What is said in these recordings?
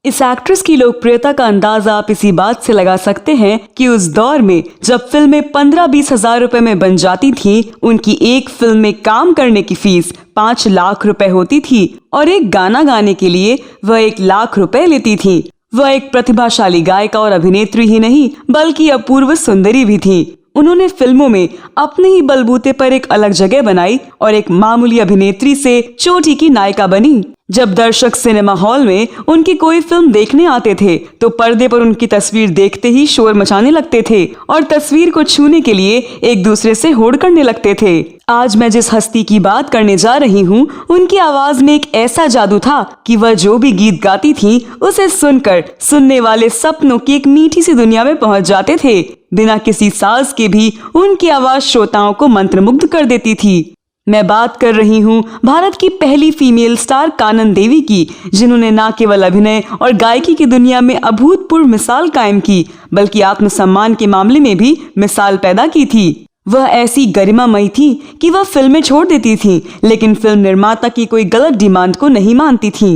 इस एक्ट्रेस की लोकप्रियता का अंदाजा आप इसी बात से लगा सकते हैं कि उस दौर में जब फिल्में 15-20 हजार रुपए में बन जाती थीं, उनकी एक फिल्म में काम करने की फीस 5 लाख रुपए होती थी और एक गाना गाने के लिए वह 1 लाख रुपए लेती थी। वह एक प्रतिभाशाली गायिका और अभिनेत्री ही नहीं बल्कि अपूर्व सुंदरी भी थी। उन्होंने फिल्मों में अपने ही बलबूते पर एक अलग जगह बनाई और एक मामूली अभिनेत्री से चोटी की नायिका बनी। जब दर्शक सिनेमा हॉल में उनकी कोई फिल्म देखने आते थे तो पर्दे पर उनकी तस्वीर देखते ही शोर मचाने लगते थे और तस्वीर को छूने के लिए एक दूसरे से होड़ करने लगते थे। आज मैं जिस हस्ती की बात करने जा रही हूँ, उनकी आवाज में एक ऐसा जादू था कि वह जो भी गीत गाती थी उसे सुनकर सुनने वाले सपनों की एक मीठी सी दुनिया में पहुँच जाते थे। बिना किसी साज के भी उनकी आवाज श्रोताओं को मंत्रमुग्ध कर देती थी। मैं बात कर रही हूँ भारत की पहली फीमेल स्टार कानन देवी की, जिन्होंने न केवल अभिनय और गायकी की दुनिया में अभूतपूर्व मिसाल कायम की बल्कि आत्मसम्मान के मामले में भी मिसाल पैदा की थी। वह ऐसी गरिमामयी थी कि वह फिल्में छोड़ देती थी लेकिन फिल्म निर्माता की कोई गलत डिमांड को नहीं मानती थी।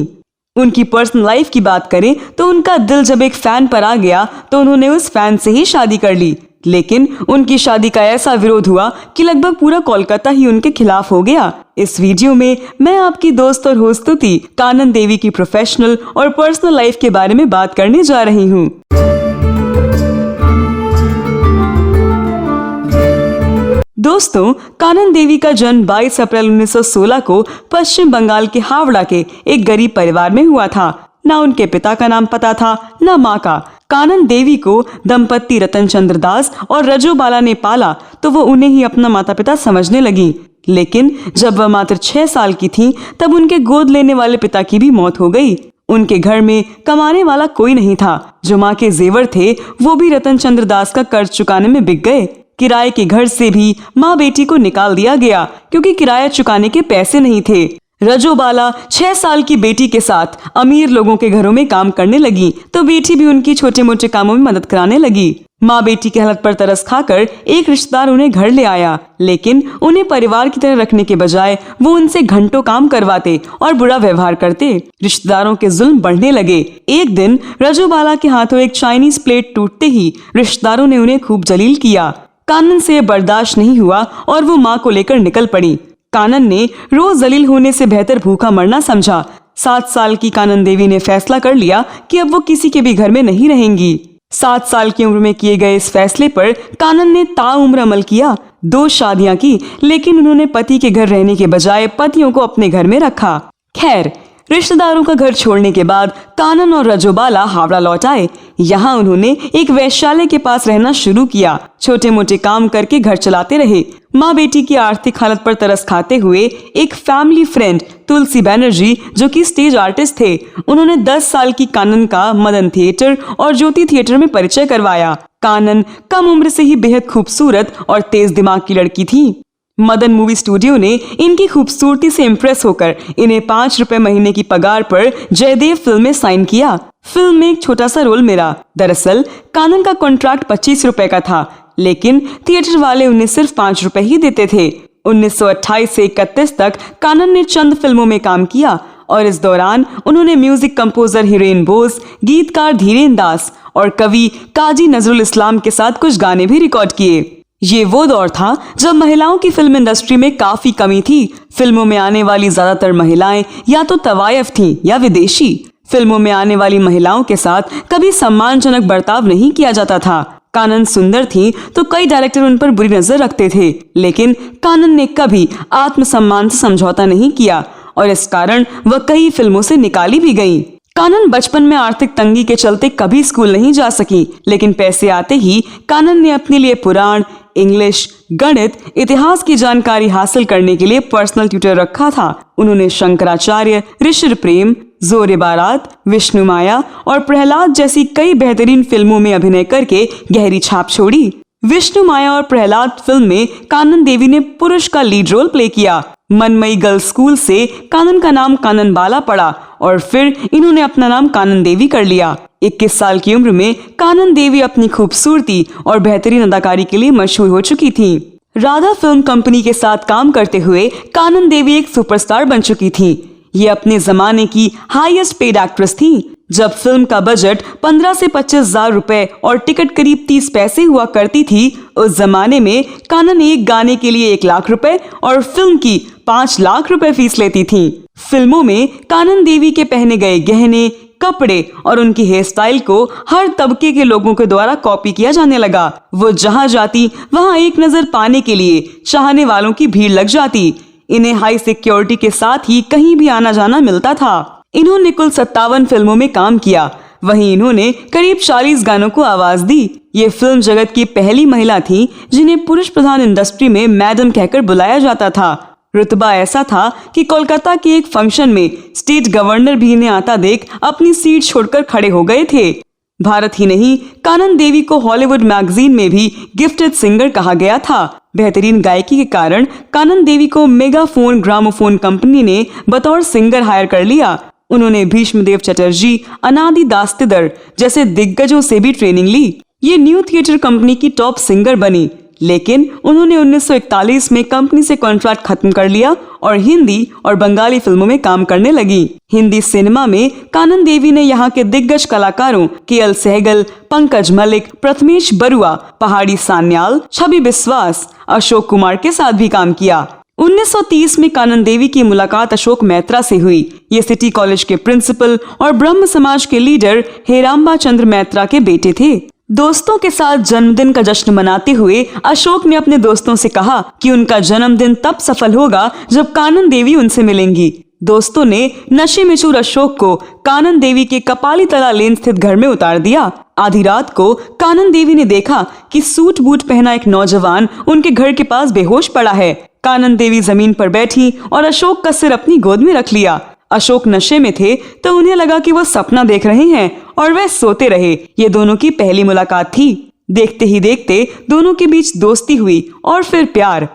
उनकी पर्सनल लाइफ की बात करें तो उनका दिल जब एक फैन पर आ गया तो उन्होंने उस फैन से ही शादी कर ली, लेकिन उनकी शादी का ऐसा विरोध हुआ कि लगभग पूरा कोलकाता ही उनके खिलाफ हो गया। इस वीडियो में मैं आपकी दोस्त और होस्ट स्तुति कानन देवी की प्रोफेशनल और पर्सनल लाइफ के बारे में बात करने जा रही हूँ। दोस्तों, कानन देवी का जन्म 22 अप्रैल 1916 को पश्चिम बंगाल के हावड़ा के एक गरीब परिवार में हुआ था। न उनके पिता का नाम पता था न माँ का। कानन देवी को दंपत्ति रतन चंद्र दास और रजो बाला ने पाला तो वो उन्हें ही अपना माता पिता समझने लगी, लेकिन जब वह मात्र 6 साल की थी तब उनके गोद लेने वाले पिता की भी मौत हो गई। उनके घर में कमाने वाला कोई नहीं था। जो माँ के जेवर थे वो भी रतन चंद्र दास का कर्ज चुकाने में बिक गए। किराए के घर से भी माँ बेटी को निकाल दिया गया क्योंकि किराया चुकाने के पैसे नहीं थे। रजो बाला 6 साल की बेटी के साथ अमीर लोगों के घरों में काम करने लगी तो बेटी भी उनकी छोटे मोटे कामों में मदद कराने लगी। माँ बेटी की हालत पर तरस खाकर एक रिश्तेदार उन्हें घर ले आया, लेकिन उन्हें परिवार की तरह रखने के बजाय वो उनसे घंटों काम करवाते और बुरा व्यवहार करते। रिश्तेदारों के जुल्म बढ़ने लगे। एक दिन रजो बाला के हाथों एक चाइनीज प्लेट टूटते ही रिश्तेदारों ने उन्हें खूब जलील किया। कानन से बर्दाश्त नहीं हुआ और वो माँ को लेकर निकल पड़ी। कानन ने रोज जलील होने से बेहतर भूखा मरना समझा। 7 साल की कानन देवी ने फैसला कर लिया कि अब वो किसी के भी घर में नहीं रहेंगी। 7 साल की उम्र में किए गए इस फैसले पर कानन ने ताउम्र अमल किया। 2 शादियां की, लेकिन उन्होंने पति के घर रहने के बजाय पतियों को अपने घर में रखा। खैर, रिश्तेदारों का घर छोड़ने के बाद कानन और रजो बाला हावड़ा लौट आए। यहाँ उन्होंने एक वैश्यालय के पास रहना शुरू किया। छोटे मोटे काम करके घर चलाते रहे। माँ बेटी की आर्थिक हालत पर तरस खाते हुए एक फैमिली फ्रेंड तुलसी बैनर्जी, जो कि स्टेज आर्टिस्ट थे, उन्होंने 10 साल की कानन का मदन थिएटर और ज्योति थिएटर में परिचय करवाया। कानन कम उम्र से ही बेहद खूबसूरत और तेज दिमाग की लड़की थी। मदन मूवी स्टूडियो ने इनकी खूबसूरती से इम्प्रेस होकर इन्हें 5 रुपए महीने की पगार पर जयदेव फिल्म में साइन किया। फिल्म में एक छोटा सा रोल मिला। दरअसल कानन का कॉन्ट्रैक्ट 25 रुपए का था, लेकिन थिएटर वाले उन्हें सिर्फ 5 रुपए ही देते थे। 1928 से 31 तक कानन ने चंद फिल्मों में काम किया और इस दौरान उन्होंने म्यूजिक कंपोजर हिरेन बोस, गीतकार धीरेन दास और कवि काजी नजरुल इस्लाम के साथ कुछ गाने भी रिकॉर्ड किए। ये वो दौर था जब महिलाओं की फिल्म इंडस्ट्री में काफी कमी थी। फिल्मों में आने वाली ज्यादातर महिलाएं या तो तवायफ थीं या विदेशी। फिल्मों में आने वाली महिलाओं के साथ कभी सम्मानजनक बर्ताव नहीं किया जाता था। कानन सुंदर थी तो कई डायरेक्टर उन पर बुरी नजर रखते थे, लेकिन कानन ने कभी आत्मसम्मान से समझौता नहीं किया और इस कारण वह कई फिल्मों से निकाली भी गयी। कानन बचपन में आर्थिक तंगी के चलते कभी स्कूल नहीं जा सकी, लेकिन पैसे आते ही कानन ने अपने लिए पुराण, इंग्लिश, गणित, इतिहास की जानकारी हासिल करने के लिए पर्सनल ट्यूटर रखा था। उन्होंने शंकराचार्य, ऋषि प्रेम, जोरे बारात, विष्णु माया और प्रहलाद जैसी कई बेहतरीन फिल्मों में अभिनय करके गहरी छाप छोड़ी। विष्णु माया और प्रहलाद फिल्म में कानन देवी ने पुरुष का लीड रोल प्ले किया। मनमई गर्ल्स स्कूल से कानन का नाम कानन बाला पड़ा और फिर इन्होंने अपना नाम कानन देवी कर लिया। 21 साल की उम्र में कानन देवी अपनी खूबसूरती और बेहतरीन अदाकारी के लिए मशहूर हो चुकी थी। राधा फिल्म कंपनी के साथ काम करते हुए कानन देवी एक सुपरस्टार बन चुकी थी। ये अपने जमाने की हाईएस्ट पेड एक्ट्रेस थी। जब फिल्म का बजट 15 से 25,000 रुपए और टिकट करीब 30 पैसे हुआ करती थी, उस जमाने में कानन एक गाने के लिए 1 लाख रुपए और फिल्म की 5 लाख रुपए फीस लेती थी। फिल्मों में कानन देवी के पहने गए गहने, कपड़े और उनकी हेयर स्टाइल को हर तबके के लोगों के द्वारा कॉपी किया जाने लगा। वो जहां जाती वहां एक नजर पाने के लिए चाहने वालों की भीड़ लग जाती। इन्हें हाई सिक्योरिटी के साथ ही कहीं भी आना जाना मिलता था। इन्होंने कुल 57 फिल्मों में काम किया। वहीं इन्होंने करीब 40 गानों को आवाज दी। ये फिल्म जगत की पहली महिला थी जिन्हें पुरुष प्रधान इंडस्ट्री में मैडम कहकर बुलाया जाता था। रुतबा ऐसा था कि कोलकाता के एक फंक्शन में स्टेट गवर्नर भी इन्हें आता देख अपनी सीट छोड़कर खड़े हो गए थे। भारत ही नहीं, कानन देवी को हॉलीवुड मैगजीन में भी गिफ्टेड सिंगर कहा गया था। बेहतरीन गायकी के कारण कानन देवी को मेगाफोन ग्रामोफोन कंपनी ने बतौर सिंगर हायर कर लिया। उन्होंने भीष्मदेव चटर्जी, अनादि दास्तेदर जैसे दिग्गजों से भी ट्रेनिंग ली। ये न्यू थिएटर कंपनी की टॉप सिंगर बनी, लेकिन उन्होंने 1941 में कंपनी से कॉन्ट्रैक्ट खत्म कर लिया और हिंदी और बंगाली फिल्मों में काम करने लगी। हिंदी सिनेमा में कानन देवी ने यहाँ के दिग्गज कलाकारों के.एल. सहगल, पंकज मलिक, प्रथमेश बरुआ, पहाड़ी सान्याल, छवि बिस्वास, अशोक कुमार के साथ भी काम किया। 1930 में कानन देवी की मुलाकात अशोक मैत्रा से हुई। ये सिटी कॉलेज के प्रिंसिपल और ब्रह्म समाज के लीडर हेराम्बा चंद्र मैत्रा के बेटे थे। दोस्तों के साथ जन्मदिन का जश्न मनाते हुए अशोक ने अपने दोस्तों से कहा कि उनका जन्मदिन तब सफल होगा जब कानन देवी उनसे मिलेंगी। दोस्तों ने नशे में चूर अशोक को कानन देवी के कपाली तला लेन स्थित घर में उतार दिया। आधी रात को कानन देवी ने देखा कि सूट बूट पहना एक नौजवान उनके घर के पास बेहोश पड़ा है। कानन देवी जमीन पर बैठी और अशोक का सिर अपनी गोद में रख लिया। अशोक नशे में थे तो उन्हें लगा कि वो सपना देख रहे हैं और वह सोते रहे। ये दोनों की पहली मुलाकात थी। देखते ही देखते दोनों के बीच दोस्ती हुई और फिर प्यार।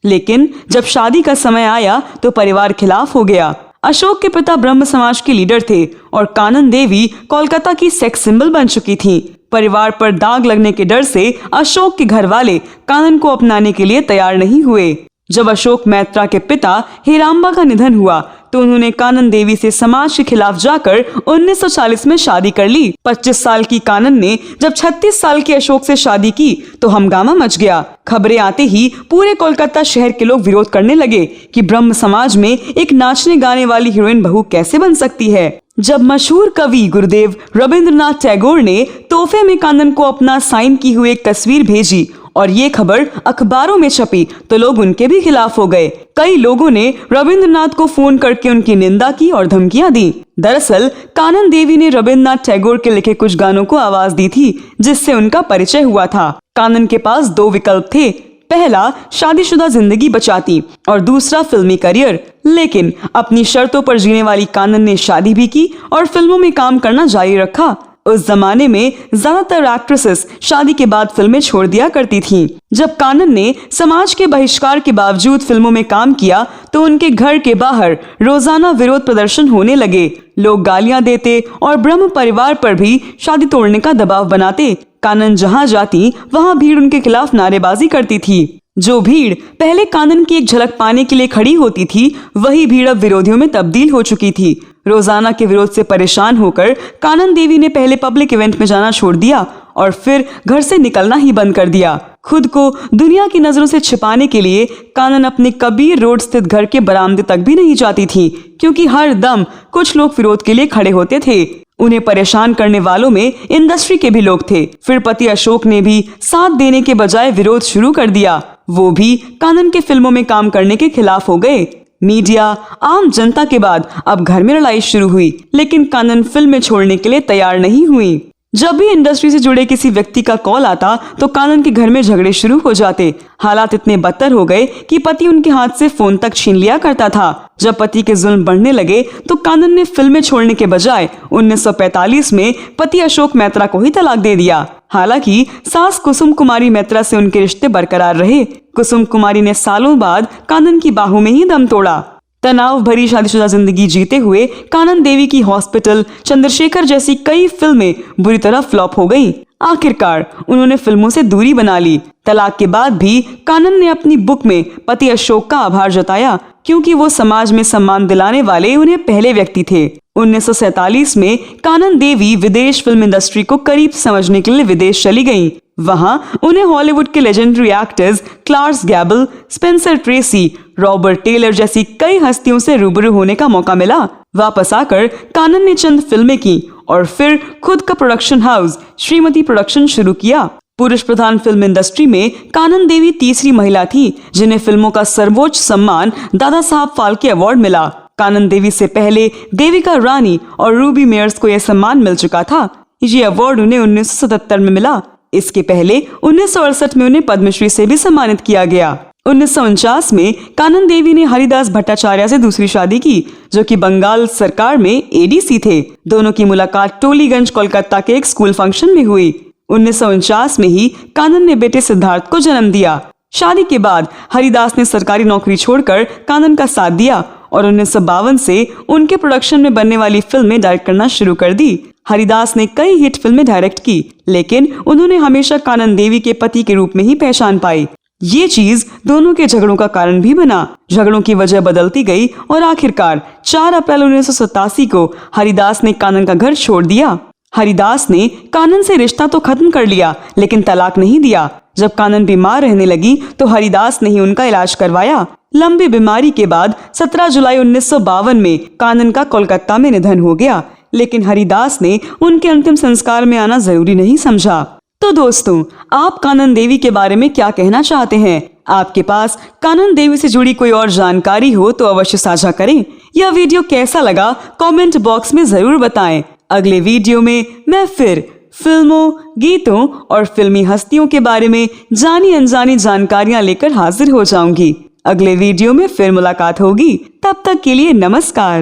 लेकिन जब शादी का समय आया तो परिवार खिलाफ हो गया। अशोक के पिता ब्रह्म समाज के लीडर थे और कानन देवी कोलकाता की सेक्स सिंबल बन चुकी थी। परिवार पर दाग लगने के डर से अशोक के घर वाले कानन को अपनाने के लिए तैयार नहीं हुए। जब अशोक मैत्रा के पिता हेराम्बा का निधन हुआ तो उन्होंने कानन देवी से समाज के खिलाफ जाकर 1940 में शादी कर ली। 25 साल की कानन ने जब 36 साल के अशोक से शादी की तो हंगामा मच गया। खबरें आते ही पूरे कोलकाता शहर के लोग विरोध करने लगे कि ब्रह्म समाज में एक नाचने गाने वाली हीरोइन बहू कैसे बन सकती है। जब मशहूर कवि गुरुदेव रविंद्रनाथ टैगोर ने तोहफे में कानन को अपना साइन की हुई एक तस्वीर भेजी और ये खबर अखबारों में छपी तो लोग उनके भी खिलाफ हो गए। कई लोगों ने रविंद्रनाथ को फोन करके उनकी निंदा की और धमकियां दी। दरअसल कानन देवी ने रविंद्रनाथ टैगोर के लिखे कुछ गानों को आवाज दी थी जिससे उनका परिचय हुआ था। कानन के पास 2 विकल्प थे, पहला शादीशुदा जिंदगी बचाती और दूसरा फिल्मी करियर। लेकिन अपनी शर्तों पर जीने वाली कानन ने शादी भी की और फिल्मों में काम करना जारी रखा। उस जमाने में ज्यादातर एक्ट्रेसेस शादी के बाद फिल्में छोड़ दिया करती थीं। जब कानन ने समाज के बहिष्कार के बावजूद फिल्मों में काम किया तो उनके घर के बाहर रोजाना विरोध प्रदर्शन होने लगे। लोग गालियां देते और ब्रह्म परिवार पर भी शादी तोड़ने का दबाव बनाते। कानन जहां जाती वहां भीड़ उनके खिलाफ नारेबाजी करती थी। जो भीड़ पहले कानन की एक झलक पाने के लिए खड़ी होती थी, वही भीड़ अब विरोधियों में तब्दील हो चुकी थी। रोजाना के विरोध से परेशान होकर कानन देवी ने पहले पब्लिक इवेंट में जाना छोड़ दिया और फिर घर से निकलना ही बंद कर दिया। खुद को दुनिया की नजरों से छिपाने के लिए कानन अपने कबीर रोड स्थित घर के बरामदे तक भी नहीं जाती थी, क्योंकि हर दम कुछ लोग विरोध के लिए खड़े होते थे। उन्हें परेशान करने वालों में इंडस्ट्री के भी लोग थे। फिर पति अशोक ने भी साथ देने के बजाय विरोध शुरू कर दिया। वो भी कानन के फिल्मों में काम करने के खिलाफ हो गए। मीडिया, आम जनता के बाद अब घर में लड़ाई शुरू हुई, लेकिन कानन फिल्में छोड़ने के लिए तैयार नहीं हुई। जब भी इंडस्ट्री से जुड़े किसी व्यक्ति का कॉल आता तो कानन के घर में झगड़े शुरू हो जाते। हालात इतने बदतर हो गए कि पति उनके हाथ से फोन तक छीन लिया करता था। जब पति के जुल्म बढ़ने लगे तो कानन ने फिल्में छोड़ने के बजाय 1945 में पति अशोक मैत्रा को ही तलाक दे दिया। हालांकि सास कुसुम कुमारी मैत्रा से उनके रिश्ते बरकरार रहे। कुसुम कुमारी ने सालों बाद कानन की बाहों में ही दम तोड़ा। तनाव भरी शादीशुदा जिंदगी जीते हुए कानन देवी की हॉस्पिटल, चंद्रशेखर जैसी कई फिल्में बुरी तरह फ्लॉप हो गईं। आखिरकार उन्होंने फिल्मों से दूरी बना ली। तलाक के बाद भी कानन ने अपनी बुक में पति अशोक का आभार जताया। क्योंकि वो समाज में सम्मान दिलाने वाले उन्हें पहले व्यक्ति थे। 1947 में कानन देवी विदेश फिल्म इंडस्ट्री को करीब समझने के लिए विदेश चली गईं। वहां उन्हें हॉलीवुड के legendary actors Clark Gable, Spencer Tracy, Robert Taylor जैसी कई हस्तियों से रूबरू होने का मौका मिला। वापस आकर कानन ने चंद फिल्में की और फिर खुद का प्रोडक्शन हाउस श्रीमती प्रोडक्शन शुरू किया। पुरुष प्रधान फिल्म इंडस्ट्री में कानन देवी तीसरी महिला थी जिन्हें फिल्मों का सर्वोच्च सम्मान दादा साहब फाल्के अवार्ड मिला। कानन देवी से पहले देविका रानी और रूबी मेयर्स को यह सम्मान मिल चुका था। ये अवार्ड उन्हें 1977 में मिला। इसके पहले 1968 में उन्हें पद्मश्री से भी सम्मानित किया गया। 1949 में कानन देवी ने हरिदास भट्टाचार्य से दूसरी शादी की, जो कि बंगाल सरकार में एडीसी थे। दोनों की मुलाकात टोलीगंज कोलकाता के एक स्कूल फंक्शन में हुई। 1949 में ही कानन ने बेटे सिद्धार्थ को जन्म दिया। शादी के बाद हरिदास ने सरकारी नौकरी छोड़कर कानन का साथ दिया और 1952 से उनके प्रोडक्शन में बनने वाली फिल्में डायरेक्ट करना शुरू कर दी। हरिदास ने कई हिट फिल्में डायरेक्ट की, लेकिन उन्होंने हमेशा कानन देवी के पति के रूप में ही पहचान पाई। ये चीज दोनों के झगड़ों का कारण भी बना। झगड़ों की वजह बदलती गई और आखिरकार 4 अप्रैल 1987 को हरिदास ने कानन का घर छोड़ दिया। हरिदास ने कानन से रिश्ता तो खत्म कर लिया, लेकिन तलाक नहीं दिया। जब कानन बीमार रहने लगी तो हरिदास ने ही उनका इलाज करवाया। लंबी बीमारी के बाद 17 जुलाई 1952 में कानन का कोलकाता में निधन हो गया, लेकिन हरिदास ने उनके अंतिम संस्कार में आना जरूरी नहीं समझा। तो दोस्तों, आप कानन देवी के बारे में क्या कहना चाहते हैं? आपके पास कानन देवी से जुड़ी कोई और जानकारी हो तो अवश्य साझा करें। यह वीडियो कैसा लगा कमेंट बॉक्स में जरूर बताएं। अगले वीडियो में मैं फिर फिल्मों, गीतों और फिल्मी हस्तियों के बारे में जानी अनजानी जानकारियां लेकर हाजिर हो जाऊंगी। अगले वीडियो में फिर मुलाकात होगी। तब तक के लिए नमस्कार।